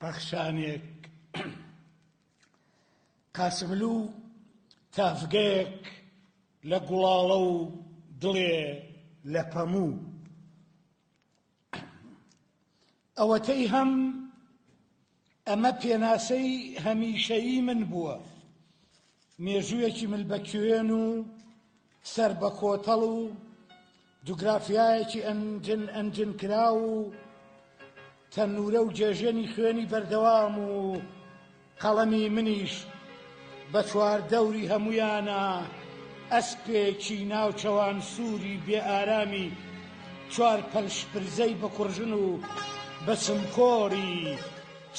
بەخشانێک قاسملوو تافگەیەک لە گوڵاڵە و دڵێ لە پەموو ئەوەتەی هەم ئەمە پێناسەی هەمیشەیی من بووە، مێژوویەکی ملبەکوێن و سەر بە کۆتەڵ و جوگرافیایەکی ئەنجن کرا و تەنورە و جێژێنی خوێنی بەردەوام و قەڵەمی منیش بە چواردەوری هەمویانە ئەسپێکی ناوچەوان سووری بێ ئارامی چوار پەلشپرزەی بە کوڕژن و بە چمکۆڕی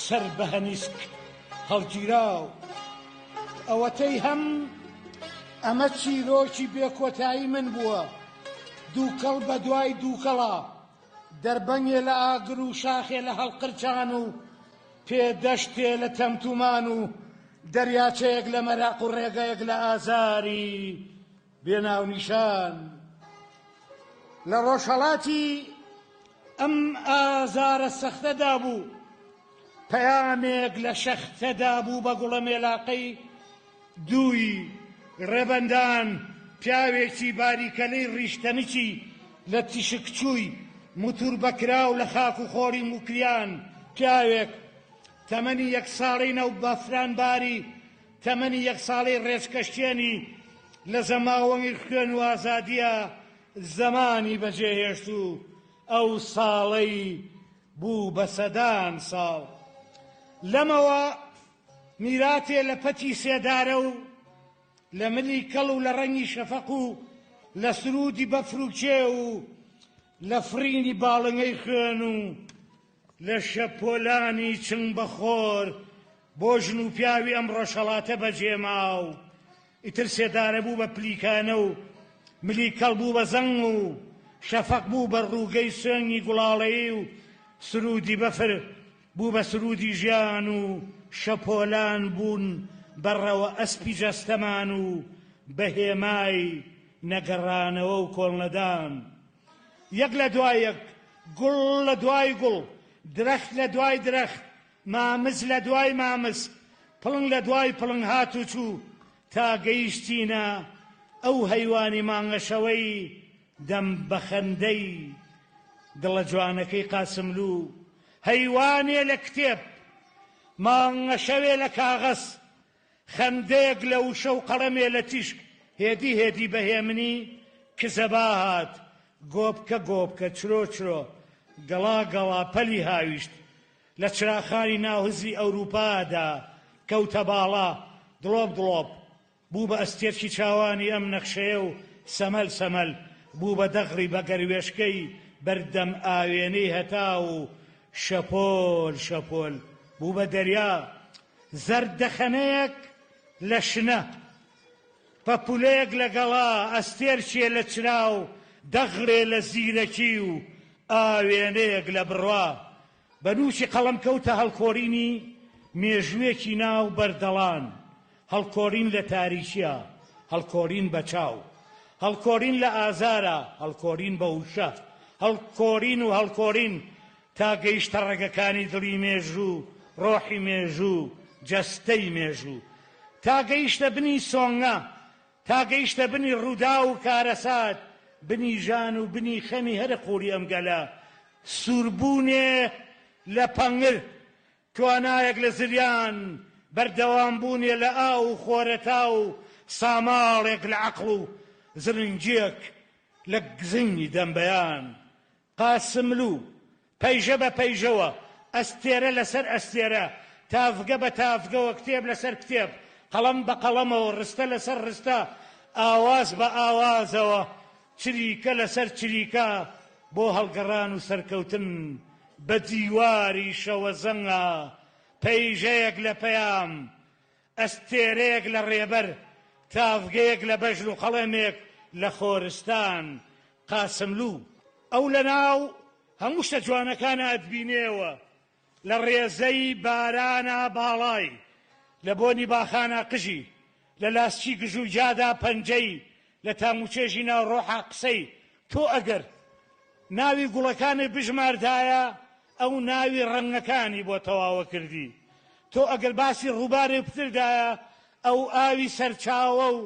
سەر بە هەنیسک هەڵگیراو. ئەوەتەی هەم ئەمە چیرۆکی بێکۆتایی من بووە، دووکەڵ بە دوای دووکەڵا، دەربەنگێ لە ئاگر و شاخێ لە هەڵقرچان و پێدەشتێ لە تەمتومان و دەریاچەیەک لە مەراق و ڕێگەیەک لە ئازاری بێناونیشان. لە ڕۆژهەڵاتی ئەم ئازارە سەختەدا بوو، پەیامێک لە شەختەدا بوو بە گوڵە مێلاقەی دووی ڕێبەندان، پیاوێکی باریکەلەی ڕیشتەنیکی لە تیشکچووی موتور بەکراو لە خاک و خۆری موکریان، پیاوێک تەمەنی یەک ساڵەی نەو بەفرانباری، تەمەنی یەک ساڵەی ڕێچکەشتێنی لە زەماوەنگی خوێن و ئازادیە زەمانی بەجێهێشت و ئەو ساڵەی بوو بە سەدان ساڵ. لەمەوە میراتێ لە پەتی سێدارە و لە ملی کەڵ و لە ڕەنگی شەفەق و لە سرودی بەفروکچێ و لە فرینی باڵنگەی خوێن و لە شەپۆلانی چنگ بەخۆر بۆ ژن و پیاوی ئەم ڕۆژهەڵاتە بەجێماو. ئیتر سێدارە بوو بە پلیکانە و ملی کەڵ بوو بە زەنگ و شەفەق بوو بە ڕووگەی سوێنی گوڵاڵەیی و سرودی بەفر بوو بە سرودی ژیان و شەپۆلان بوون بەڕەوە ئەسپی جەستەمان و بەهێمای نەگەڕانەوە و کۆڵنەدان. یەک لە دوای یەک، گوڵ لە دوای گوڵ، درەخت لە دوای درەخت، مامز لە دوای مامز، پڵنگ لە دوای پڵنگ هات و چوو تا گەیشتینە ئەو هەیوانی مانگەشەوەی دەم بە خەندەی دڵە جوانەکەی قاسملوو. هەیوانێ لە کتێب، مانگەشەوێ لە کاغەز، خەندەیەک لە وشە و قەڵەمێ لە تیشک، هێدی هێدی بەهێمنی کزەبا هات، گۆبکە گۆبکە، چرۆ چرۆ، گەڵا گەڵا پەلی هاویشت لە چراخانی ناوهزی ئەوروپادا کەوتە باڵا، دڵۆب دڵۆب بوو بە ئەستێرکی چاوانی ئەم نەخشەیە و سەمەل سەمەل بوو بە دەغڕی بە گەروێشکەی بەردەم ئاوێنەی هەتا و شەپۆل شەپۆل بوو بە دەریا، زەردەخەنەیەک لە شنە، پەپولەیەک لە گەڵا، ئەستێرچێ لە چرا و دەغڕێ لە زیرەکی و ئاوێنەیەک لە بڕوا. بەنووشی قەڵەم کەوتە هەڵکۆڕینی مێژوویەکی ناو بەردەڵان، هەڵکۆڕین لە تاریشیە، هەڵکۆڕین بە چاو، هەڵکۆڕین لە ئازارە، هەڵکۆڕین بە وشە، هەڵکۆڕین و هەڵکۆڕین تا گەیشتە ڕێگەکانی دڵی مێژوو، ڕۆحی مێژوو، جەستەی مێژوو، تا گەیشتە بنی سۆنگە، تا گەیشتە بنی ڕوودا و کارەسات، بنی ژان و بنی خەمی هەرە قوڵی ئەم گەلە، سووربوونێ لە پەنگر، توانایەک لە زریان، بەردەوام بوونێ لە ئاو و خۆرەتا و ساماڵێک لە عەقڵ و زرنجیەک لە گزنگی دەمبەیان. قاسملوو پەیژە بە پەیژەوە، ئەستێرە لەسەر ئەستێرە، تافگە بە تافگەوە، کتێب لەسەر کتێب، قەڵەم بە قەڵەمەوە، ڕستە لەسەر ڕستە، ئاواز بە ئاوازەوە، چریکە لەسەر چریکە، بۆ هەڵگەڕان و سەرکەوتن بە دیواری شەوە زەنگە، پەیژەیەک لە پەیام، ئەستێرەیەک لە ڕێبەر، تافگەیەک لە بەژن و قەڵەمێک لە خۆرستان. قاسملوو ئەو لە ناو هەموو شتە جوانەکانە ئەتبینێەوە، لە ڕێزەی بارانە باڵای، لە بۆنی باخانە قژی، لە لاسچی گژ و جادا پەنجەی، لە تاموچێژی ناو ڕۆحا قسەی. تۆ ئەگەر ناوی گوڵەکانی بژماردایە ئەو ناوی ڕەنگەکانی بۆ تەواوە کردی. تۆ ئەگەر باسی ڕووبارێ پتردایە ئەو ئاوی سەرچاوە و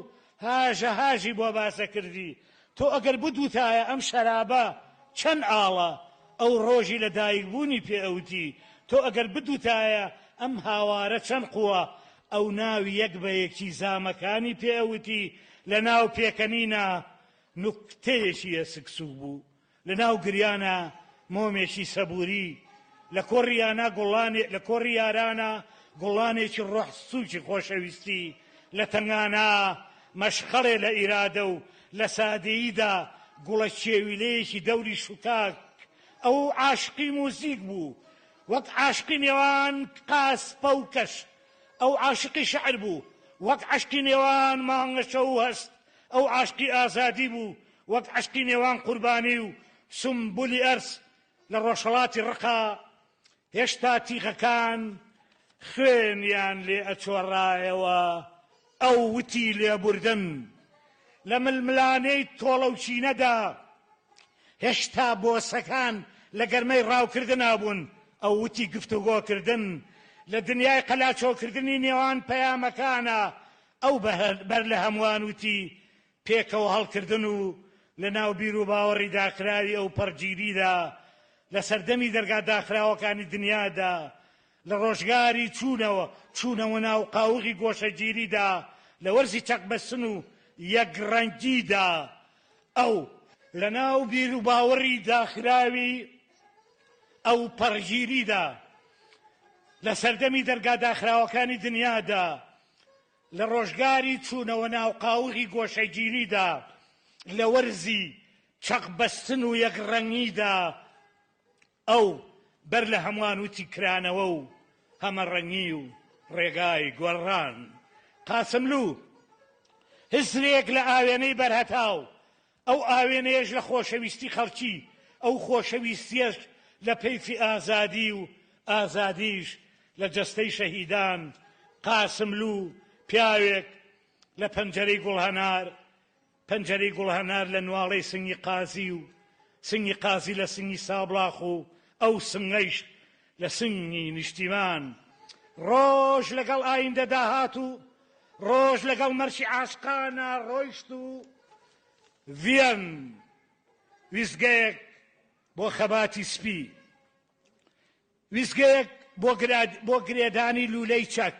هاژە هاژی بۆ باسە کردی. تۆ ئەگەر بدوتایە ئەم شەرابە چەند ئاڵە ئەو ڕۆژی لە دایکبوونی پێ ئەوتی. تۆ ئەگەر بدوتایە ئەم هاوارە چەند قووە ئەو ناوی یەک بە یەکی زامەکانی پێ ئەوتی. لە ناو پێکەنینە نوکتەیەکی ئەسکسوو بوو، لە ناو گریانە مۆمێکی سەبووری، لە کۆڕی یارانە گوڵانێکی ڕۆح سووکی خۆشەویستی، لە تەنگانە مەشخەڵێ لە ئیرادە و لە سادەییدا گوڵە چێویلەیەکی دەوری شوکاک. ئەو عاشقی موزیک بوو وەک عاشقی نێوان قاسپە و کەش. ئەو عاشقی شەعر بوو وەک عاشقی نێوان مانگەشە و هەست. ئەو عاشقی ئازادی بوو وەک عاشقی نێوان قوربانی و سمبولی ئەرس. لە ڕۆژهەڵاتی ڕقا هێشتا تیغەکان خوێنیان لێ ئەچۆڕایەوە. ئەو وتی لێبوردن لە ململانەی تۆڵە و چینەدا هێشتا بۆسەکان لە گەرمەی ڕاوکردن نابوون. ئەو وتی گفتوگۆکردن لە دنیای قەلاچۆکردنی نێوان پەیامەکانە. ئەو بەر لە هەمووان وتی پێکەوە هەڵکردن و لە ناو بیر و باوەڕی داخراوی ئەو پەرگیریدا لە سەردەمی دەرگا داخراوەکانی دنیادا لە ڕۆژگاری چوونەوە ناو قاوغی گۆشەگیریدا لە وەرزی چەقبەستن و یەکڕەنگیدا. ئەو لە ناو بیر و باوەڕی داخراوی ئەو پەرگیریدا لە سەردەمی دەرگا داخراوەکانی دنیادا لە ڕۆژگاری چوونەوە ناو قاوغی گۆشەگیریدا لە وەرزی چەقبەستن و یەکڕەنگیدا. ئەو بەر لە هەمووان وتی کرانەوە و هەمەڕەنگی و ڕێگای گۆڕان. قاسملوو هزرێک لە ئاوێنەی بەرهەتاو. ئەو ئاوێنەیەش لە خۆشەویستی خەڵکی، ئەو خۆشەویستیەش لە پەیفی ئازادی و ئازادیش لە جەستەی شەهیدان. قاسملوو پیاوێک لە پەنجەرەی گوڵهەنار لە نواڵەی سنگی قازی و سنگی قازی لە سنگی سابڵاخ و ئەو سنگەیش لە سنگی نیشتیمان. ڕۆژ لەگەڵ ئایندەدا هات و ڕۆژ لەگەڵ مەرشی عاشقانە ڕۆیشت و ڤیەن ویزگەیەک بۆ خەباتی سپی، ویزگەیەک بۆ گرێدانی لولەی چەک،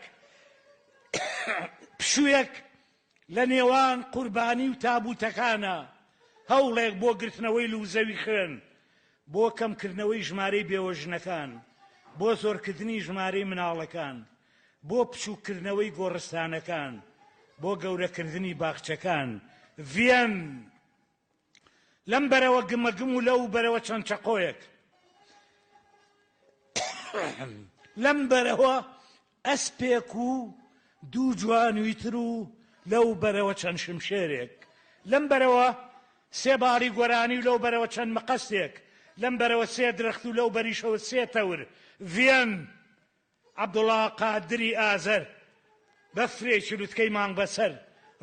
پشوویەک لە نێوان قوربانی و تابوتەکانە، هەوڵێک بۆ گرتنەوەی لووزەوی خوێن، بۆ کەمکردنەوەی ژمارەی بێوەژنەکان، بۆ زۆرکردنی ژمارەی مناڵەکان، بۆ پچووکردنەوەی گۆڕستانەکان، بۆ گەورەکردنی باخچەکان. ڤیەن لەم بەرەوە گمەگم و لەو بەرەوە چەند چەقۆیەک، لەم بەرەوە ئەسپێک و دوو جوانویتر و لەو بەرەوە چەند شمشێرێک، لەم بەرەوە سێ باڵی گۆرانی و لەو بەرەوە چەند مەقەستێک، لەم بەرەوە سێ درەخت و لەو بەریشەوە سێ تەور. ڤیەن عەبدوڵڵا قادری ئازەر بەفرێکی لوتکەی مانگ بەسەر،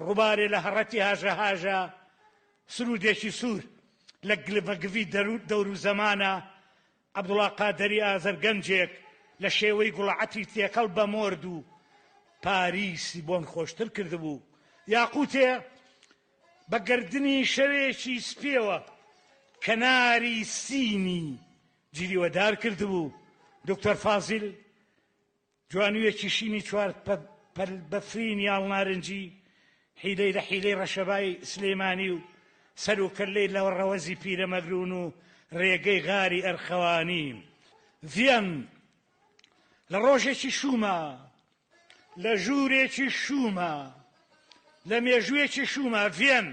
ڕووبارێ لە هەڕەتی هاژە هاژە، سرودێکی سوور لە گلڤەگڤی دەور و زەمانە. عەبدوڵڵا قادری ئازەر گەنجێک لە شێوەی گوڵعەتی تێکەڵ بە مۆرد و پاریسی بۆن خۆشتر کردبوو. یاقوتێ بە گردنی شەوێکی سپێوە کەناری سینی جیریوەدار کردبوو. دکتۆر فازیل جوانوویەکی شینی چوار بەفرین یاڵ نارنجی، حیلەی لە حیلەی ڕەشەبای سلێمانی و سەر و کەلەی لە ڕەوەزی پیرەمەگرون و ڕێگەی غاری ئەرخەوانی. ڤیەن لە ڕۆژێکی شومە، لە ژوورێکی شومە، لە مێژوویەکی شومە. ڤیەن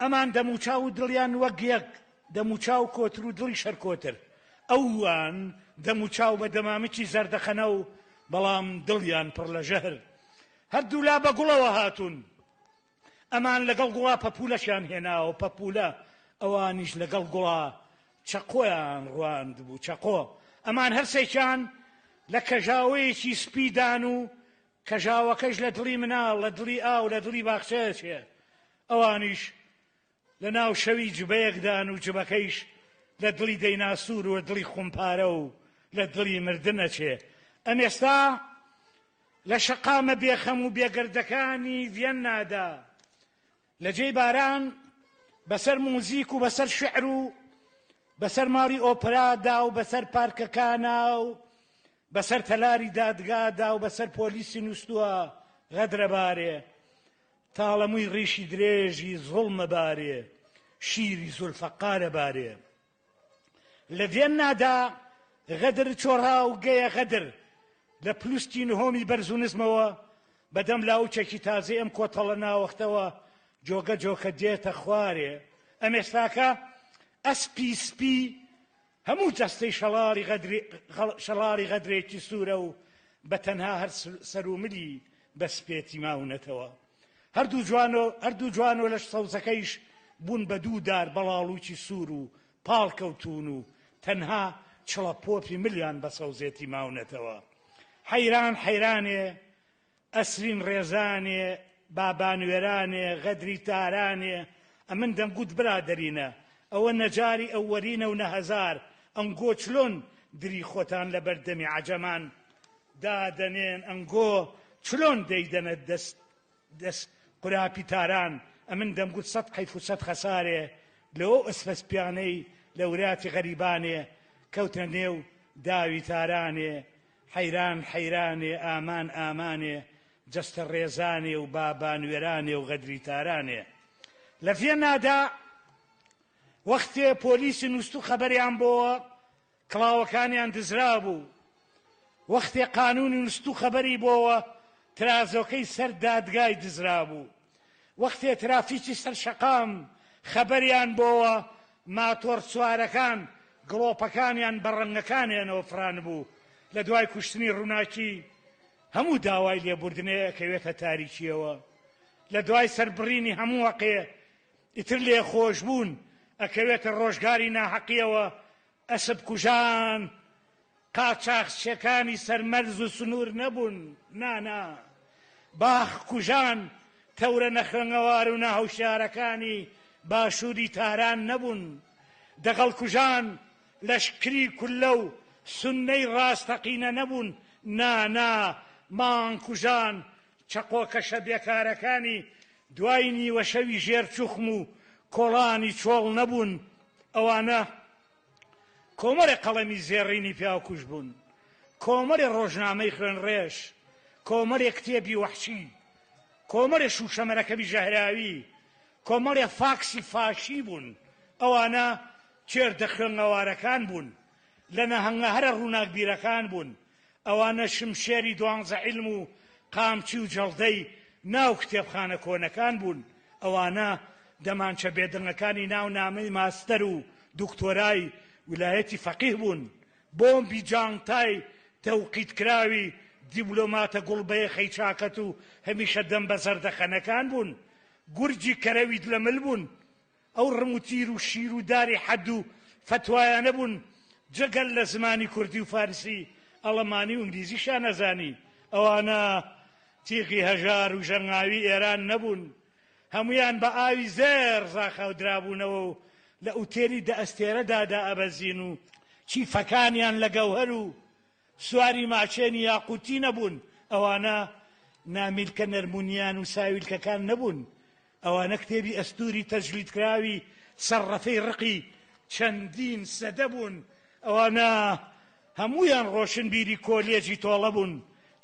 ئەمان دەموچاو و دڵیان وەک یەک، دەموچاو کۆتر و دڵی شەرکۆتر. ئەوان دەموچاو بە دەمامکی زەردەخەنە و بەڵام دڵیان پڕ لە ژەهر. هەردوو لا بە گوڵەوە هاتوون. ئەمان لەگەڵ گوڵا پەپولەشیان هێناوە، پەپولە ئەوانیش لەگەڵ گوڵا چەقۆیان ڕواند بوو، چەقۆ. ئەمان هەرسێکیان لە کەژاوەیەکی سپیدان و کەژاوەکەش لە دڵی مناڵ، لە دڵی ئاو، لە دڵی باخچەیەکێ. ئەوانیش لە ناو شەوی جبەیەکدان و جبەکەیش لە دڵی دەیناسوور و دڵی خومپارە و لە دڵی مردنەچێ. ئەم ئێستا لە شەقامە بێخەم و بێگەردەکانی ڤێننادا لە جێی باران بەسەر موزیک و بەسەر شعر و بەسەر ماڵی ئۆپرادا و بەسەر پارکەکانە و بەسەر تەلاری دادگادا و بەسەر پۆلیسی نووسووە غەدرە بارێ، تاڵەمووی ڕیشی درێژی زوڵمە بارێ، شیری زولفەقارە بارێ. لە ڤێننادا غەدر چۆڕا و گەیە غەدر لە پلوسکی نهۆمی بەرزونزمەوە بەدەم لاوچێکی تازەی ئەم کۆتەڵە ناوەختەوە جۆگە جۆکە دێتە خوارێ. ئەم ئێستاکە ئەسپی سپی هەموو جەستەی شەڵاری غەدرێکی سوورە و بە تەنها هەر سەروملی بە سپێتی ماونەتەوە. هەردوو جوان و لە سەوزەکەیش بوون بە دوو دار بەڵاڵوکی سوور و پاڵ کەوتون و تەنها چڵە پۆپی ملیان بە سەوزێتی ماونەتەوە. حەیران حەیرانێ، ئەسرین ڕێزانێ، بابانوێرانێ، غەدری تارانێ، ئەمن دەمگوت برادەرینە، ئەوە نەجاری ئەوەرینە و نەهەزار، ئەنگۆ چلۆن دری خۆتان لە بەردەمی عەجەمان دادەنێن، ئەنگۆ چلۆن دەیدەنە دەست قوراپی تاران. ئەمن دەمگوت سەد حەیف و سەد خەسارێ لەوە ئەسفەسپیانەی لە وراتی غەریبانێ کەوتە نێو داوی تارانێ. حەیران حەیرانێ، ئامان ئامانێ، جەستە ڕێزانێ و بابانوێرانێ و غەدری تارانێ. لە ڤێننادا وەختێ پۆلیسی نووسوو خەبەریان بۆوە کڵاوەکانیان دزرا بوو، وەختێ قانونی نووسوو خەبەری بۆوە ترازۆکەی سەر دادگای دزرا بوو، وەختێ ترافیکی سەر شەقام خەبەریان بۆوە ماتۆر سوارەکان گڵۆپەکانیان بە ڕەنگەکانیانەوە فران بوو. لە دوای کوشتنی ڕووناکی هەموو داوای لێبوردنەیە ئەکەوێتە تاریکیەوە، لە دوای سەربڕینی هەموو وەقێ ئیتر لێخۆش بوون ئەکەوێتە ڕۆژگاری ناحەقیەوە. ئەسب کوژان قاچاقچیەکانی سەرمەرز و سنوور نەبوون، نانا، باخ کوژان تەورە نەخێنەوار و ناهەوشیارەکانی باشووری تاران نەبوون، دەغەڵ کوژان لەشکری کولە و سونەی ڕاستەقینە نەبوون، نانا، مان کوژان چەقۆکەشە بێکارەکانی دوای نیوە شەوی ژێرچوخم و کۆڵانی چۆڵ نەبوون. ئەوانە کۆمەڵێ قەڵەمی زێڕینی پیاوکوژ بوون، کۆمەڵێ ڕۆژنامەی خوێنڕێژ، کۆمەڵێ کتێبی وەحشی، کۆمەڵێ شوشەمەرەکەبی ژەهراوی، کۆمەڵێ فاکسی فاشی بوون. ئەوانە چێردە خوێنەوارەکان بوون، لە نەهەنگە هەرە ڕووناکبیرەکان بوون. ئەوانە شمشێری دوانزە عیلم و قامچی و جەڵدەی ناو کتێبخانە کۆنەکان بوون. ئەوانە دەمانچە بێدڵنەکانی ناو نامەی ماستەر و دکتۆرای ویلایەتی فەقیه بوون، بۆمبی جانتای تەوقیدکراوی دیبلۆماتە گوڵبەیە خەیچاکەت و هەمیشە دەم بە زەردەخەنەکان بوون، گورجی کەرەوید لە مل بوون. ئەو ڕموتیر و شیر و داری حەد و فەتوایانە بوون، جەگەل لە زمانی کوردی و فارسی ئەڵەمانی و ئینگلیزیشان نەزانی. ئەوانە تیغی هەژار و ژەنگاوی ئێران نەبوون، هەمویان بە ئاوی زێر زاخەودرابوونەوە و لە ئوتێلی دەئەستێرەدا دائەبەزین و چیفەکانیان لە گەوهەر و سواری ماچێنی یاقوتی نەبوون. ئەوانە نامیلکە نەرمونیان و ساویلکەکان نەبوون. ئەوانە کتێبی ئەستوری تەجلیدکراوی سەرڕەفەی ڕقی چەندین سەدە بوون. ئەوانە هەمویان ڕۆشنبیری کۆلێجی تۆڵە بوون،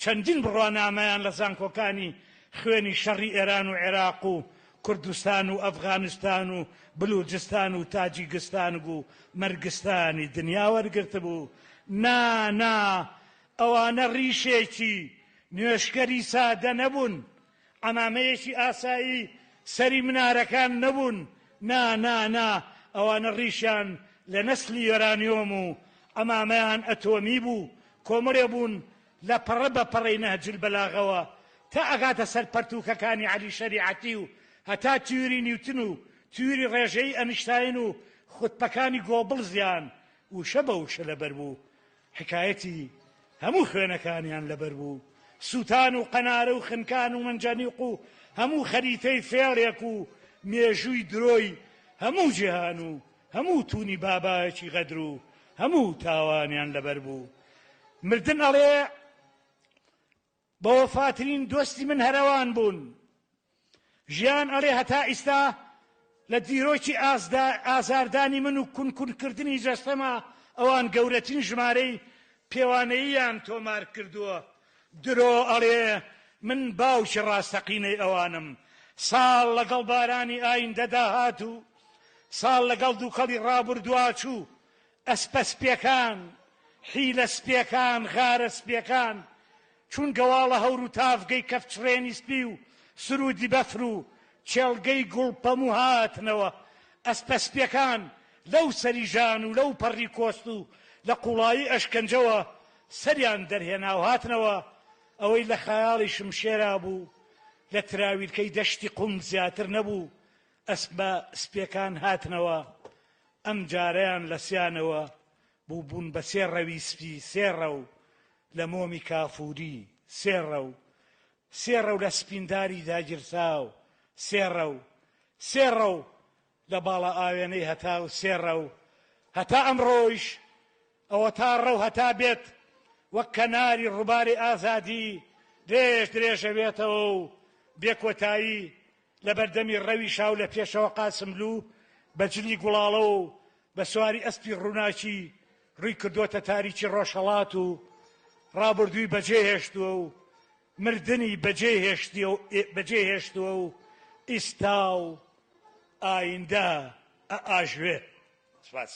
چەندین بڕوانامەیان لە زانکۆکانی خوێنی شەڕی ئێران و عێراق و کوردستان و ئەفغانستان و بلوچستان و تاجیکستان و مەرگستانی دنیا وەرگرت بوو. نا، ئەوانە ڕیشێکی نوێشکەری سادە نەبوون، عەمامەیەکی ئاسایی سەری منارەکان نەبوون، نا، ئەوانە ڕیشیان لە نەسلی یۆرانیۆم و ئەمامەیان ئەتۆمی بوو، کۆمەڵێ بوون لە پەڕە بە پەڕەی نەهجل بەلاغەوە تا ئەگاتە سەر پەرتووکەکانی عەلی شەریعەتی و هەتا تیوری نیوتن و تیوری ڕێژەی ئەنیشتاین و خوتپەکانی گۆبڵزیان وشە بە وشە لەبەر بوو. حکایەتی هەموو خوێنەکانیان لەبەر بوو، سووتان و قەنارە و خنکان و منجەنیق و هەموو خەریتەی فێڵێک و مێژووی درۆی هەموو جیهان و هەموو توونی بابایەکی غەدر و هەموو تاوانیان لەبەر بوو. مردن ئەڵێ بە وەفاترین دۆستی من هەرەوان بوون. ژیان ئەڵێ هەتا ئیستا لە دیرۆکی ئازاردانی من و کونکردنی جەستەما ئەوان گەورەترین ژمارەی پێوانەییان تۆمار کردووە. درۆ ئەڵێ من باوکی ڕاستەقینەی ئەوانم. ساڵ لەگەڵ بارانی ئایندەدا هات و ساڵ لەگەڵ دووکەڵی ڕابردووا چوو. ئەسپە سپیەکان، حیلە سپیەکان، غارە سپیەکان چون گەواڵە هەور و تافگەی کەفچڕێنی سپی و سرودی بەفر و چێڵگەی گوڵپەم و هاتنەوە. ئەسپە سپیەکان لەو سەری ژان و لەو پەڕی کۆست و لە قوڵایی ئەشکەنجەوە سەریان دەرهێنا و هاتنەوە. ئەوەی لە خەیاڵی شمشێرا بوو لە تراویلکەی دەشتی قوم زیاتر نەبوو. ئەسپە سپیەکان هاتنەوە، ئەم جارەیان لە سیانەوە بوون بە سێ ڕەوی سپی، سێ ڕەو لە مۆمی کافووری، سێ ڕەو لە سپینداری داگیرساو، سێ ڕەو لە باڵا ئاوێنەی هەتا و سێ ڕەو هەتا ئەمڕۆیش ئەوە تا ڕەو هەتا بێت وەک کەناری ڕووباری ئازادی درێژ درێژە بێتەوە و بێکۆتایی لە بەردەمی ڕەوی شاو لە پێشەوە قاسملوو بە جلی گوڵاڵە و بە سواری ئەسپی ڕووناکی ڕووی کردوتە تاریکی ڕۆژهەڵات و ڕابردووی بەجێ هێشتووە و مردنی بەجێ هێشتووە و ئیستا و ئایندە ئاژوێ. سپاس.